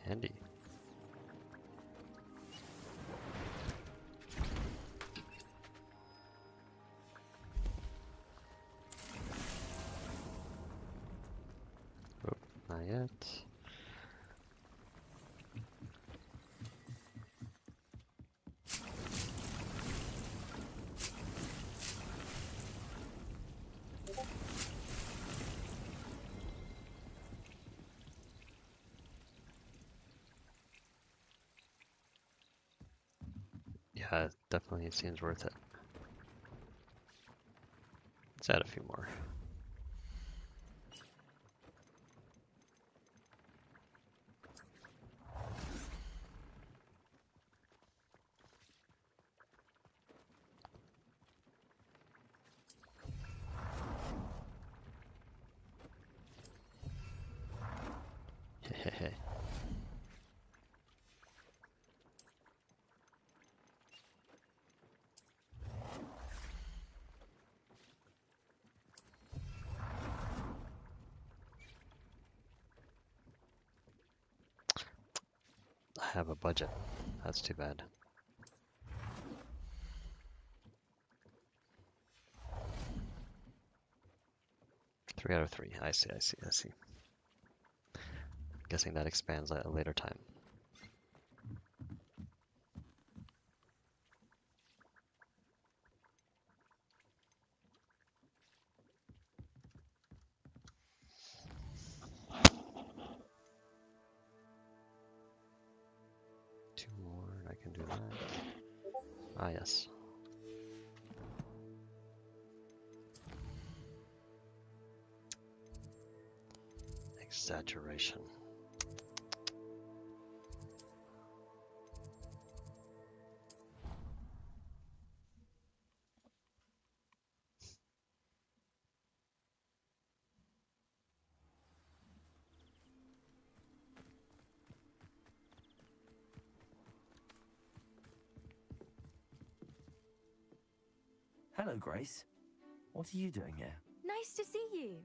Handy. Oh, not yet. Yeah, definitely it seems worth it. Let's add a few more. Hehehe. I have a budget. That's too bad. Three out of three. I see, I see, I see. Guessing that expands at a later time. Two more, and I can do that. Ah, yes. Exaggeration. Hello, Grace. What are you doing here? Nice to see you.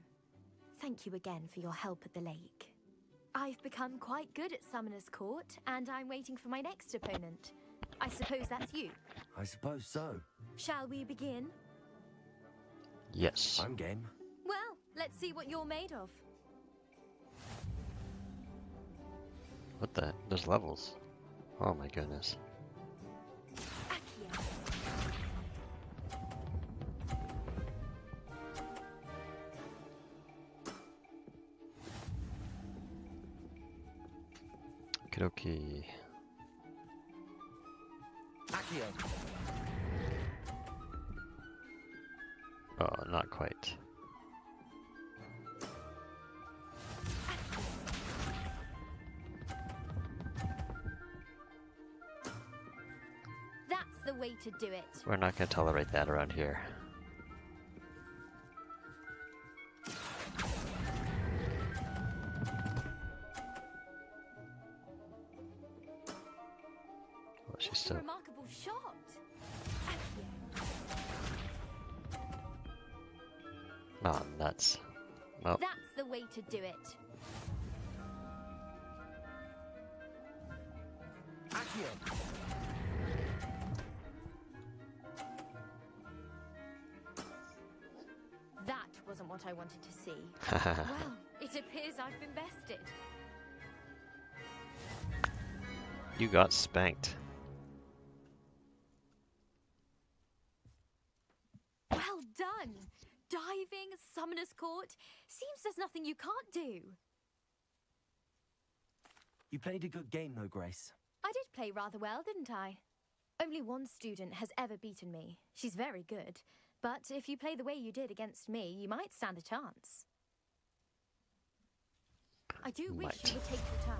Thank you again for your help at the lake. I've become quite good at Summoner's Court, and I'm waiting for my next opponent. I suppose that's you. I suppose so. Shall we begin? Yes. I'm game. Well, let's see what you're made of. What the? There's levels. Oh my goodness. Accio. Okie Accio. Oh, not quite. That's the way to do it. We're not going to tolerate that around here. Oh, she's That's a still... remarkable shot. Accio. Oh, nuts. Oh, That's the way to do it. Accio. That wasn't what I wanted to see. Well, it appears I've been bested. you got spanked. Well done! Diving, Summoner's Court. Seems there's nothing you can't do. You played a good game, though, Grace. I did play rather well, didn't I? Only one student has ever beaten me. She's very good. But if you play the way you did against me, you might stand a chance. I do wish Might. you would take your turn.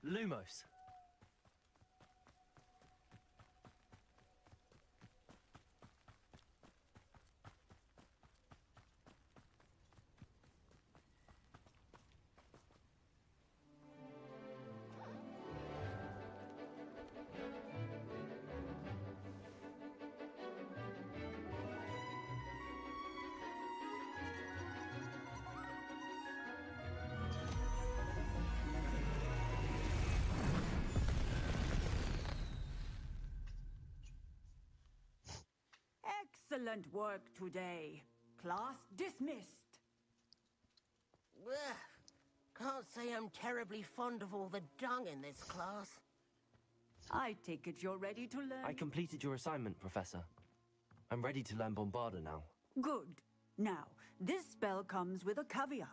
Lumos. Excellent work today. Class dismissed. Ugh. Can't say I'm terribly fond of all the dung in this class. I take it you're ready to learn. I completed your assignment, Professor. I'm ready to learn Bombarda now. Good. Now, this spell comes with a caveat.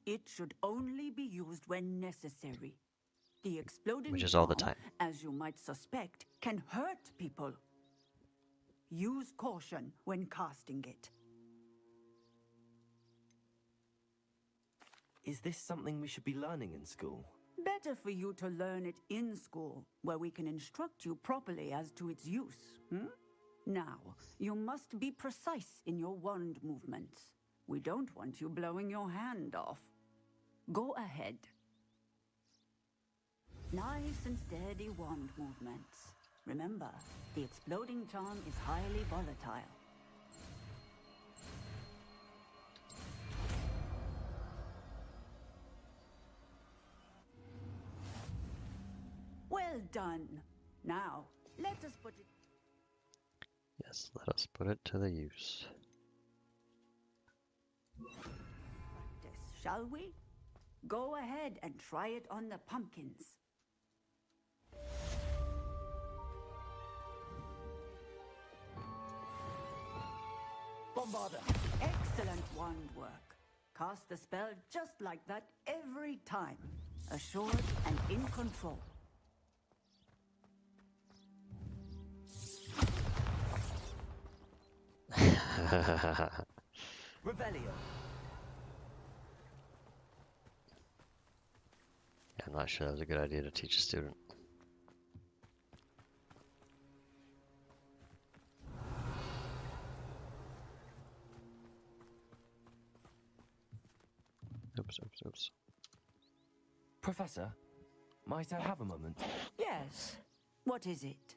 It should only be used when necessary. The exploding Which is all the charm, time. as you might suspect, can hurt people. Use caution when casting it. Is this something we should be learning in school? Better for you to learn it in school, where we can instruct you properly as to its use. Now, you must be precise in your wand movements. We don't want you blowing your hand off. Go ahead. Nice and steady wand movements. Remember, the exploding charm is highly volatile. Well done. Now, let us put it... Yes, let us put it to the use. Practice, shall we? Go ahead and try it on the pumpkins. Bombarda! Excellent wand work. Cast the spell just like that every time. Assured and in control. Revelio! I'm not sure that was a good idea to teach a student. Oops. Professor, might I have a moment? Yes. What is it?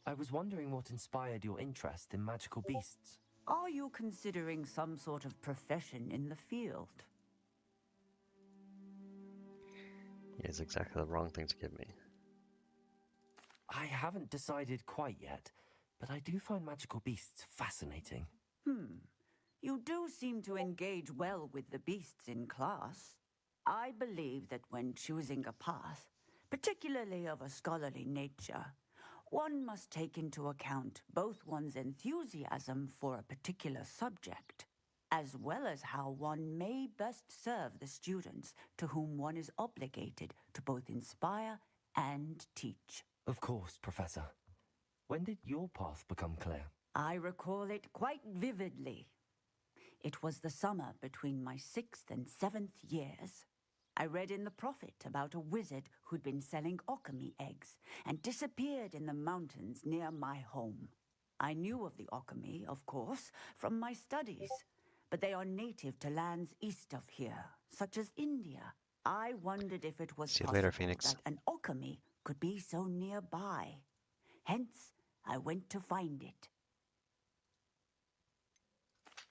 I was wondering what inspired your interest in magical beasts. Are you considering some sort of profession in the field? Yeah, it's exactly the wrong thing to give me. I haven't decided quite yet, but I do find magical beasts fascinating. You do seem to engage well with the beasts in class. I believe that when choosing a path, particularly of a scholarly nature, one must take into account both one's enthusiasm for a particular subject, as well as how one may best serve the students to whom one is obligated to both inspire and teach. Of course, Professor. When did your path become clear? I recall it quite vividly. It was the summer between my 6th and 7th years. I read in the Prophet about a wizard who'd been selling alchemy eggs and disappeared in the mountains near my home. I knew of the alchemy, of course, from my studies, but they are native to lands east of here, such as India. I wondered if it was See you possible later, Phoenix. that an alchemy could be so nearby. Hence, I went to find it.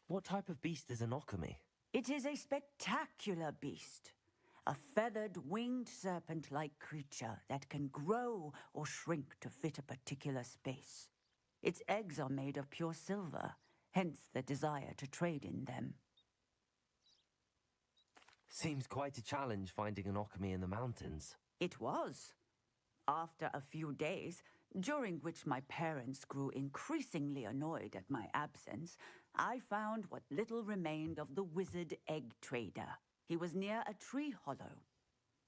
What type of beast is an alchemy? It is a spectacular beast. A feathered, winged serpent-like creature that can grow or shrink to fit a particular space. Its eggs are made of pure silver, hence the desire to trade in them. Seems quite a challenge finding an alchemy in the mountains. It was. After a few days, during which my parents grew increasingly annoyed at my absence, I found what little remained of the wizard egg trader. He was near a tree hollow,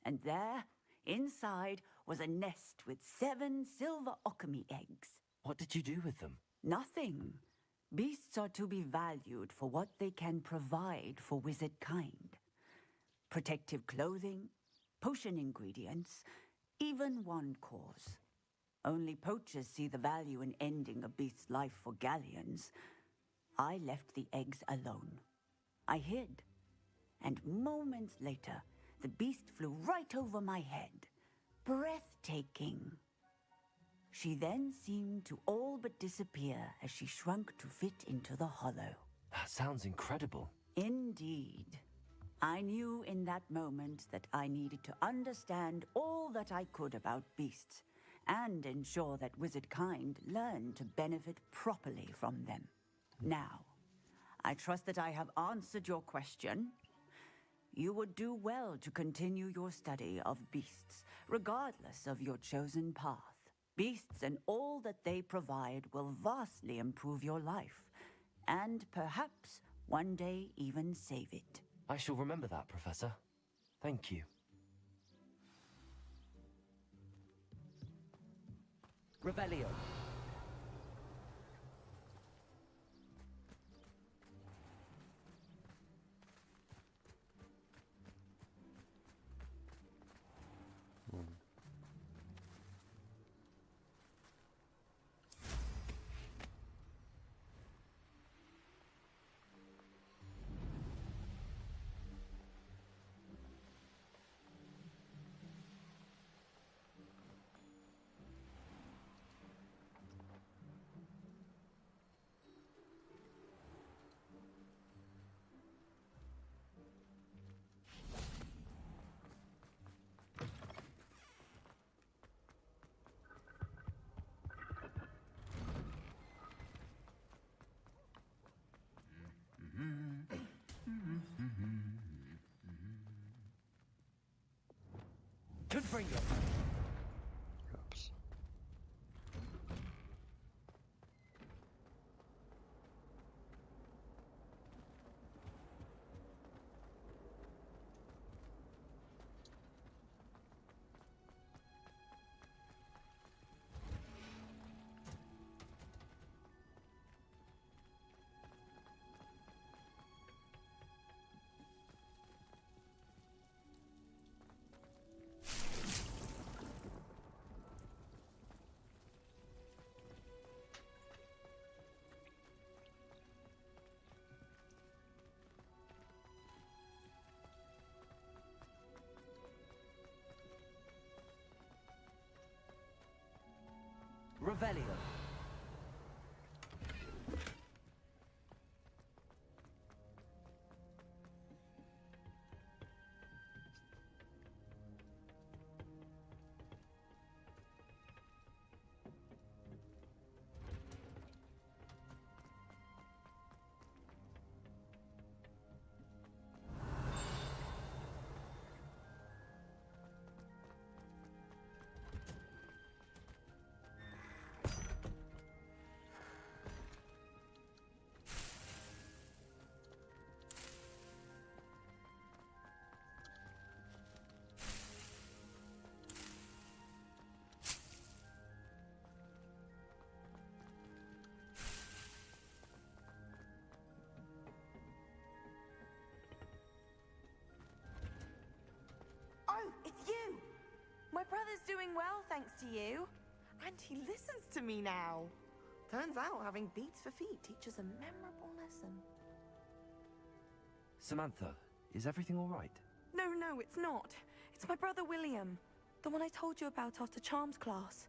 and there, inside, was a nest with 7 silver alchemy eggs. What did you do with them? Nothing. Beasts are to be valued for what they can provide for wizard kind. Protective clothing, potion ingredients, even wand cores. Only poachers see the value in ending a beast's life for galleons. I left the eggs alone. I hid. And moments later, the beast flew right over my head. Breathtaking. She then seemed to all but disappear as she shrunk to fit into the hollow. That sounds incredible. Indeed. I knew in that moment that I needed to understand all that I could about beasts, and ensure that wizard kind learn to benefit properly from them. Now, I trust that I have answered your question. You would do well to continue your study of beasts, regardless of your chosen path. Beasts and all that they provide will vastly improve your life, and perhaps one day even save it. I shall remember that, Professor. Thank you. Revelio. Confringo. Oops. Revelio. Oh, it's you! My brother's doing well, thanks to you. And he listens to me now. Turns out having beats for feet teaches a memorable lesson. Samantha, is everything all right? No, it's not. It's my brother William. The one I told you about after Charms class.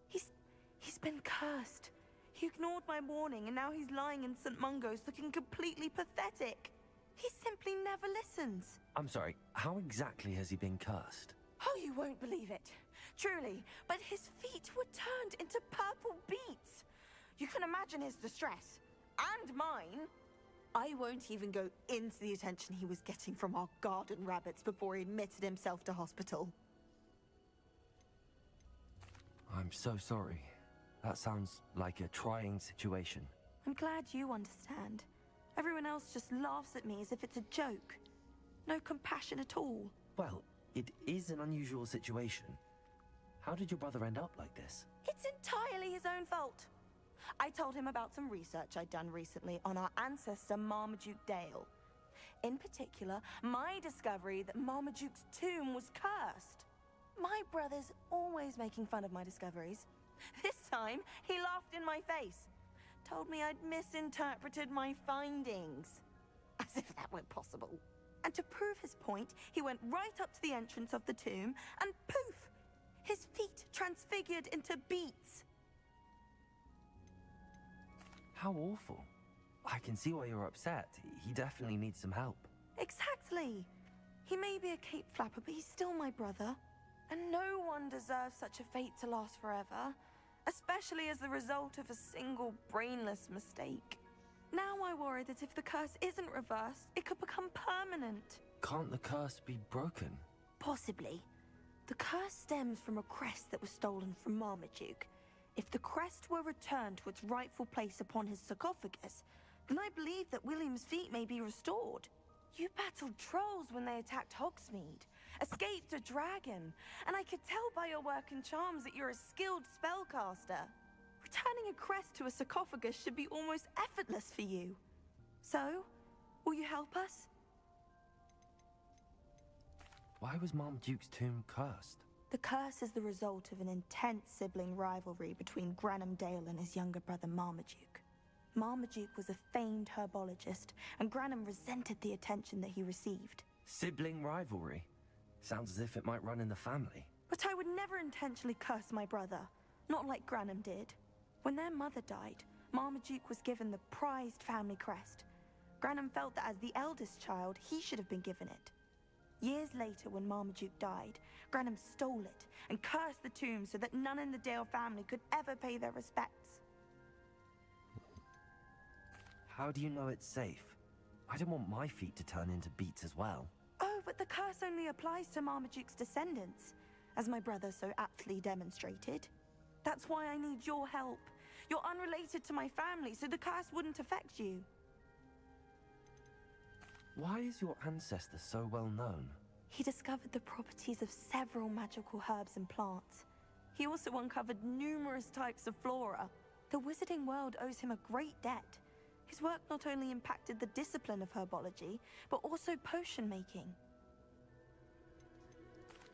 He's been cursed. He ignored my warning and now he's lying in St. Mungo's looking completely pathetic. He simply never listens. I'm sorry, how exactly has he been cursed? Oh, you won't believe it. Truly, but his feet were turned into purple beets. You can imagine his distress. And mine. I won't even go into the attention he was getting from our garden rabbits before he admitted himself to hospital. I'm so sorry. That sounds like a trying situation. I'm glad you understand. Everyone else just laughs at me as if it's a joke. No compassion at all. Well, it is an unusual situation. How did your brother end up like this? It's entirely his own fault. I told him about some research I'd done recently on our ancestor Marmaduke Dale. In particular, my discovery that Marmaduke's tomb was cursed. My brother's always making fun of my discoveries. This time, he laughed in my face. Told me I'd misinterpreted my findings. As if that were possible. And to prove his point, he went right up to the entrance of the tomb and poof! His feet transfigured into beets. How awful. I can see why you're upset. He definitely needs some help. Exactly. He may be a cape flapper, but he's still my brother. And no one deserves such a fate to last forever, especially as the result of a single brainless mistake. Now I worry that if the curse isn't reversed, it could become permanent. Can't the curse be broken? Possibly. The curse stems from a crest that was stolen from Marmaduke. If the crest were returned to its rightful place upon his sarcophagus, then I believe that William's feat may be restored. You battled trolls when they attacked Hogsmeade, escaped a dragon, and I could tell by your work and charms that you're a skilled spellcaster. Returning a crest to a sarcophagus should be almost effortless for you. So, will you help us? Why was Marmaduke's tomb cursed? The curse is the result of an intense sibling rivalry between Granham Dale and his younger brother Marmaduke. Marmaduke was a famed herbologist, and Granham resented the attention that he received. Sibling rivalry? Sounds as if it might run in the family. But I would never intentionally curse my brother, not like Granham did. When their mother died, Marmaduke was given the prized family crest. Granham felt that as the eldest child, he should have been given it. Years later, when Marmaduke died, Granham stole it and cursed the tomb so that none in the Dale family could ever pay their respects. How do you know it's safe? I don't want my feet to turn into beats as well. Oh, but the curse only applies to Marmaduke's descendants, as my brother so aptly demonstrated. That's why I need your help. You're unrelated to my family, so the curse wouldn't affect you. Why is your ancestor so well known? He discovered the properties of several magical herbs and plants. He also uncovered numerous types of flora. The wizarding world owes him a great debt. His work not only impacted the discipline of herbology, but also potion making.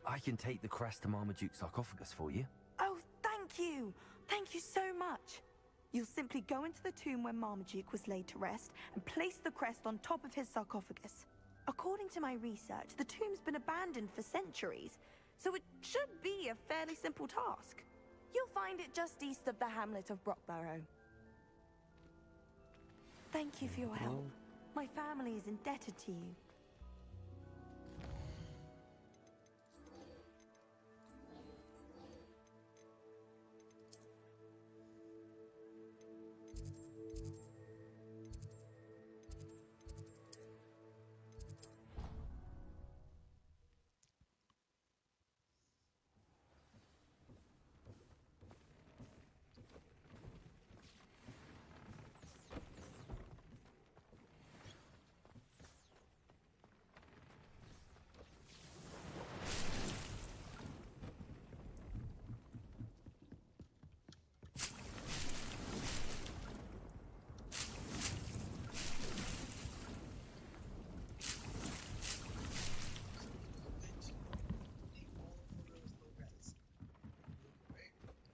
I can take the crest to Marmaduke's sarcophagus for you. Oh, thank you! Thank you so much! You'll simply go into the tomb where Marmaduke was laid to rest and place the crest on top of his sarcophagus. According to my research, the tomb's been abandoned for centuries, so it should be a fairly simple task. You'll find it just east of the hamlet of Brockborough. Thank you for your help. My family is indebted to you.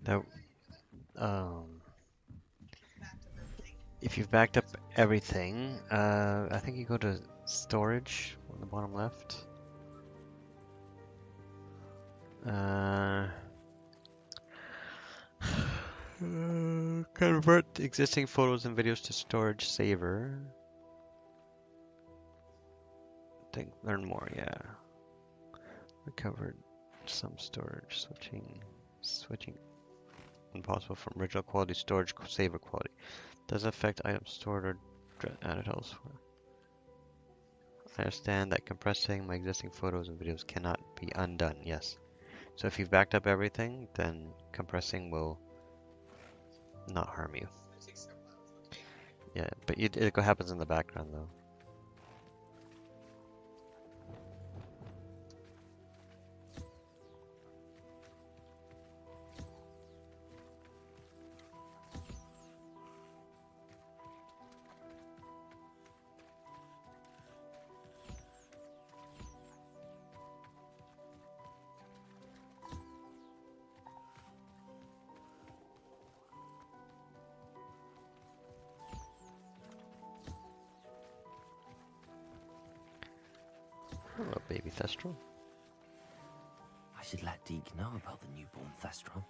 That, if you've backed up everything, I think you go to storage on the bottom left. Convert existing photos and videos to storage saver. Think, learn more, yeah. Recovered some storage, switching impossible from original quality storage saver quality. Doesn't affect items stored or added elsewhere. I understand that compressing my existing photos and videos cannot be undone. Yes. So if you've backed up everything, then compressing will not harm you. Yeah, but it happens in the background though. Hello, baby Thestral. I should let Deke know about the newborn Thestral.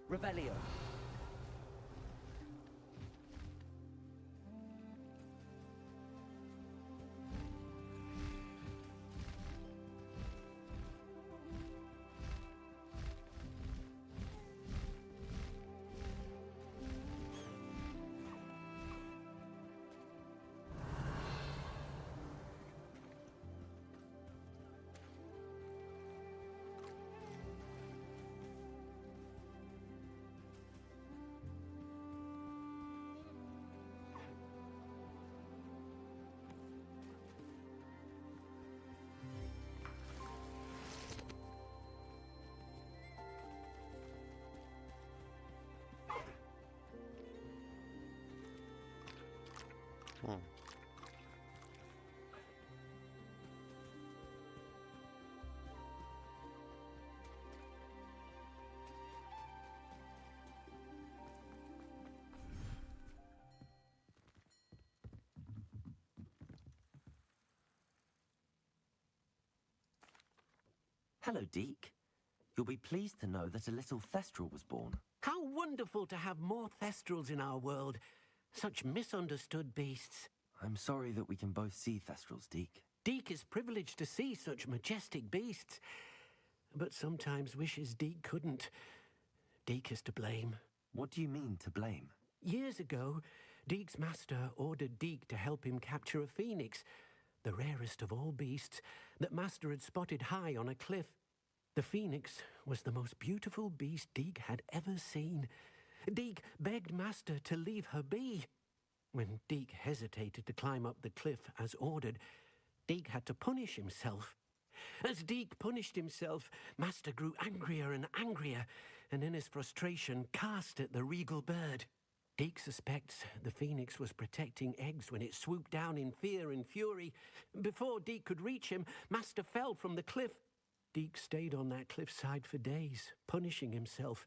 Revelio. Hmm. Hello, Deke. You'll be pleased to know that a little Thestral was born. How wonderful to have more Thestrals in our world. Such misunderstood beasts. I'm sorry that we can both see Thestrals, Deke. Deke is privileged to see such majestic beasts, but sometimes wishes Deke couldn't. Deke is to blame. What do you mean, to blame? Years ago, Deke's master ordered Deke to help him capture a phoenix, the rarest of all beasts, that master had spotted high on a cliff. The phoenix was the most beautiful beast Deke had ever seen. Deke begged master to leave her be. When Deke hesitated to climb up the cliff as ordered, Deke had to punish himself. As Deke punished himself, master grew angrier and angrier, and in his frustration cast at the regal bird. Deke suspects the phoenix was protecting eggs when it swooped down in fear and fury. Before Deke could reach him, master fell from the cliff. Deke stayed on that cliffside for days, punishing himself,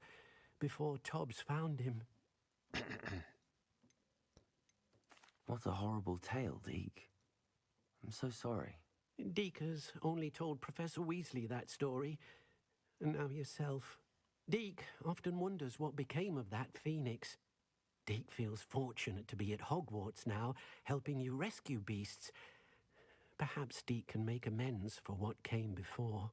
before Tobbs found him. What a horrible tale, Deke. I'm so sorry. Deke has only told Professor Weasley that story, and now yourself. Deke often wonders what became of that phoenix. Deke feels fortunate to be at Hogwarts now, helping you rescue beasts. Perhaps Deke can make amends for what came before.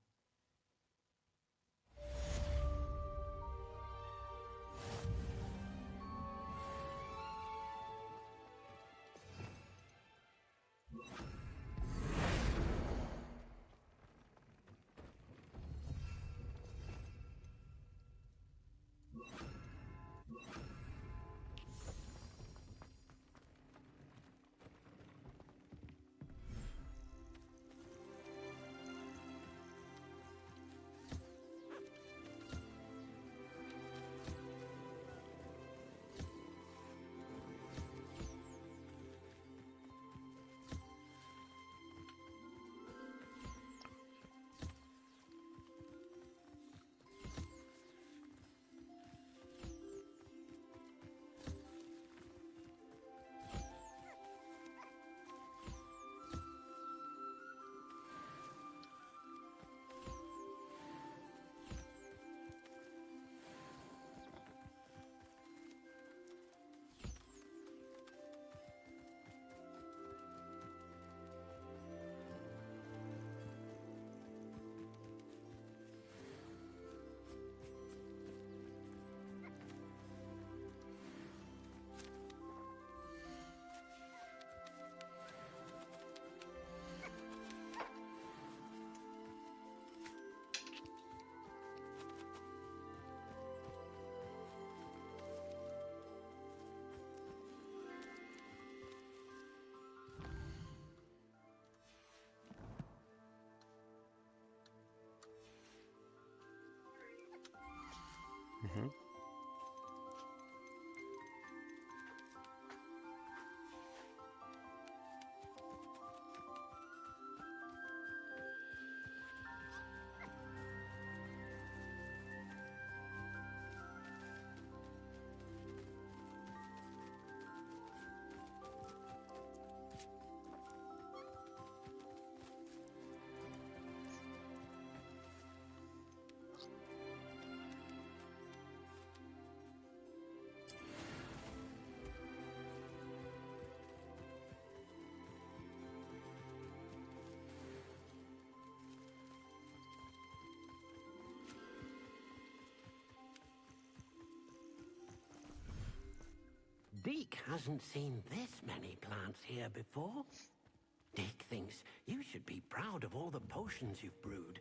Deke hasn't seen this many plants here before. Deke thinks you should be proud of all the potions you've brewed.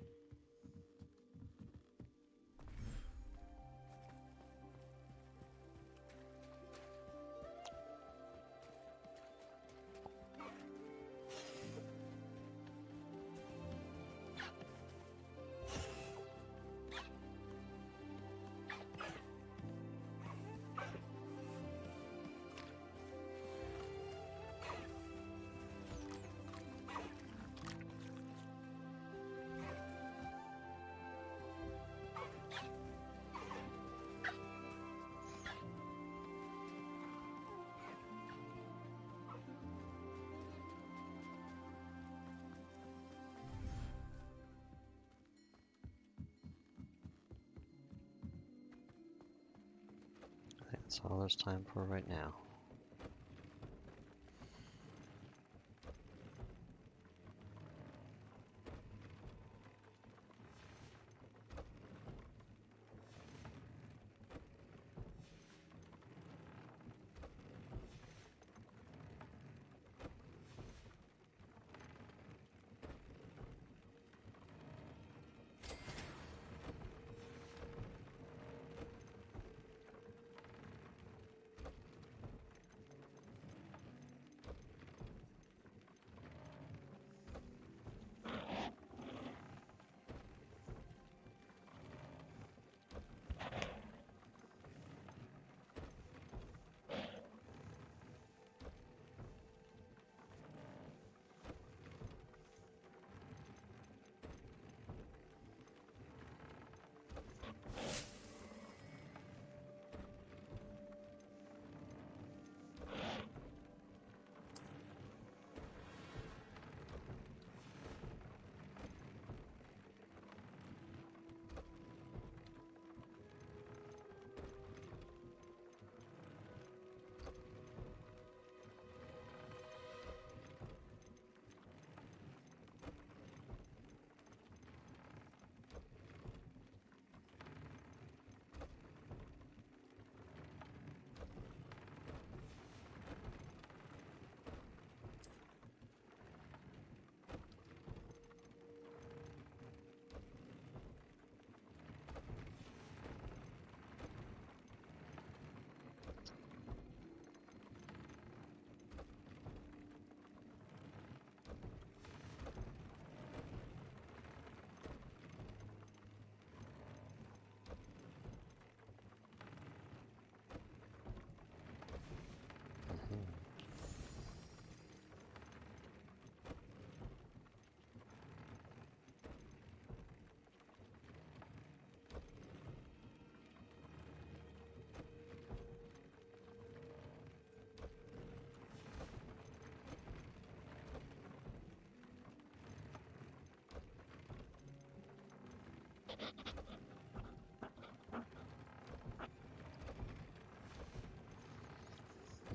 That's all there's time for right now.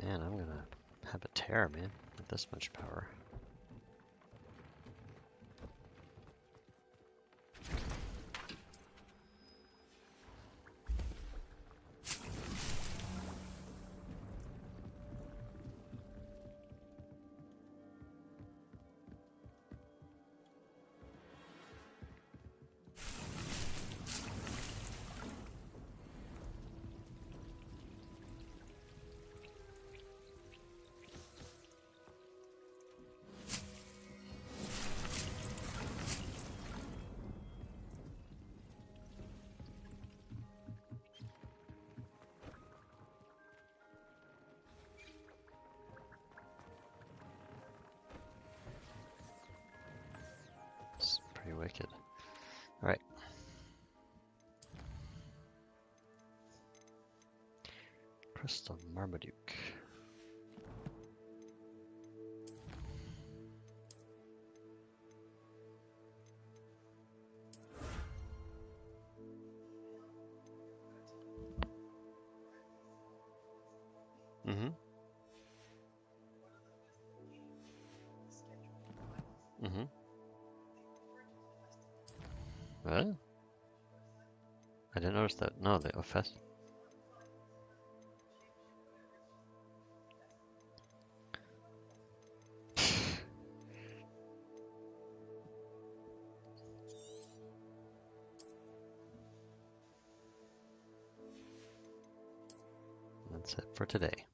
Man, I'm gonna have a tear, man, with this much power. It's pretty wicked. Alright. Crystal Marmaduke. Mm-hmm. Mm-hmm. What? I didn't notice that. No, the fest. that's it for today.